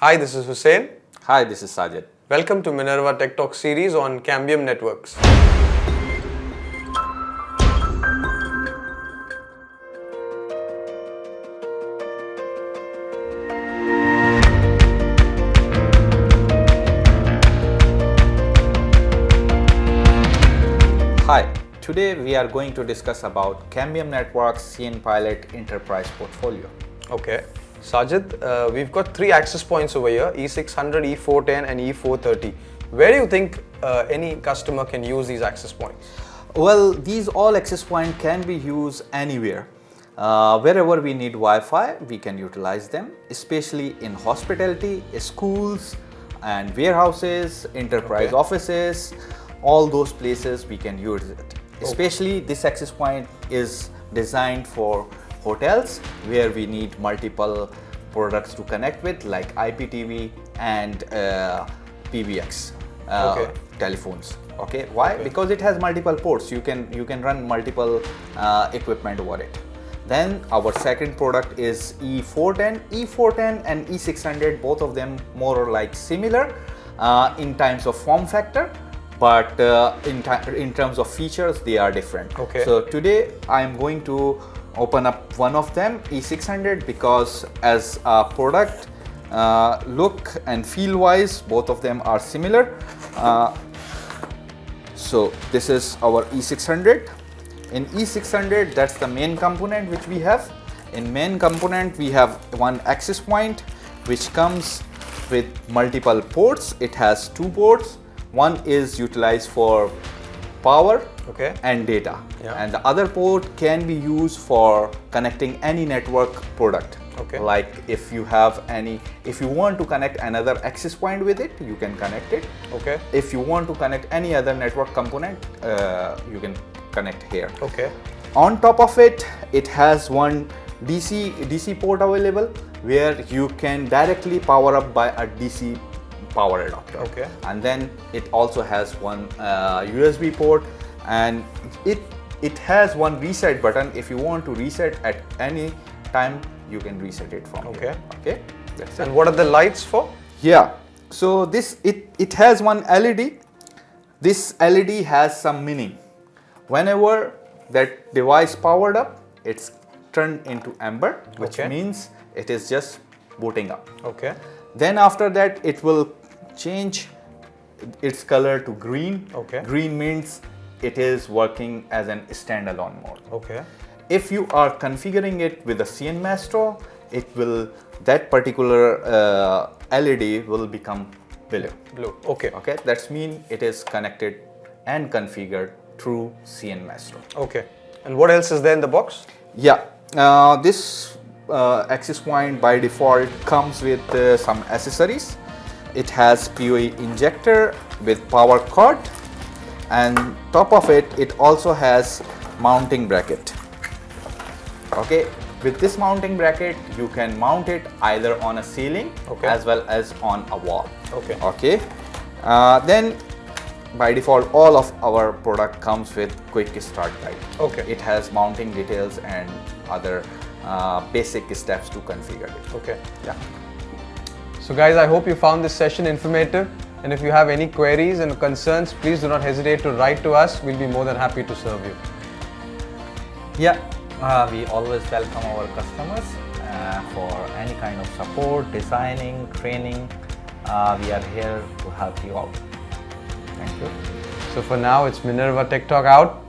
Hi, this is Hussein. Hi, this is Sajid. Welcome to Minerva Tech Talk series on Cambium networks. Hi, today we are going to discuss about Cambium Networks cnPilot Enterprise Portfolio. Okay. Sajid, we've got three access points over here, E600, E410 and E430. Where do you think any customer can use these access points? Well, these all access points can be used anywhere. Wherever we need Wi-Fi, we can utilize them, especially in hospitality, schools and warehouses, enterprise offices, all those places we can use it. Especially this access point is designed for hotels where we need multiple products to connect with, like IPTV and PBX telephones. Okay, why? Because it has multiple ports. You can run multiple equipment over it. Then our second product is E410. E410 and E600, both of them more or like similar in terms of form factor, but in terms of features they are different. Okay. So today I am going to open up one of them, E600, because as a product look and feel wise, both of them are similar. So this is our E600. In E600, that's the main component which we have. In main component we have one access point which comes with multiple ports. It has two ports. One is utilized for power and data, and the other port can be used for connecting any network product. Like if you want to connect another access point with it, you can connect it. If you want to connect any other network component, you can connect here. On top of it, it has one DC port available where you can directly power up by a DC power adapter. And then it also has one USB port, and it has one reset button. If you want to reset at any time, you can reset it from here. That's it. And what are the lights for? Yeah, so this it has one LED. This LED has some meaning. Whenever that device powered up, it's turned into amber, which means it is just booting up. Then after that, it will change its color to green. Green means it is working as an standalone mode. If you are configuring it with a CN Master, that particular LED will become blue. Okay. That means it is connected and configured through CN Master. And what else is there in the box? Yeah, this access point by default comes with some accessories. It has PoE injector with power cord, and top of it, it also has mounting bracket. With this mounting bracket, you can mount it either on a ceiling as well as on a wall. Then by default, all of our product comes with quick start guide. It has mounting details and other basic steps to configure it. So guys, I hope you found this session informative, and if you have any queries and concerns, please do not hesitate to write to us. We'll be more than happy to serve you. We always welcome our customers for any kind of support, designing, training. We are here to help you out. Thank you. So for now, it's Minerva Tech Talk out.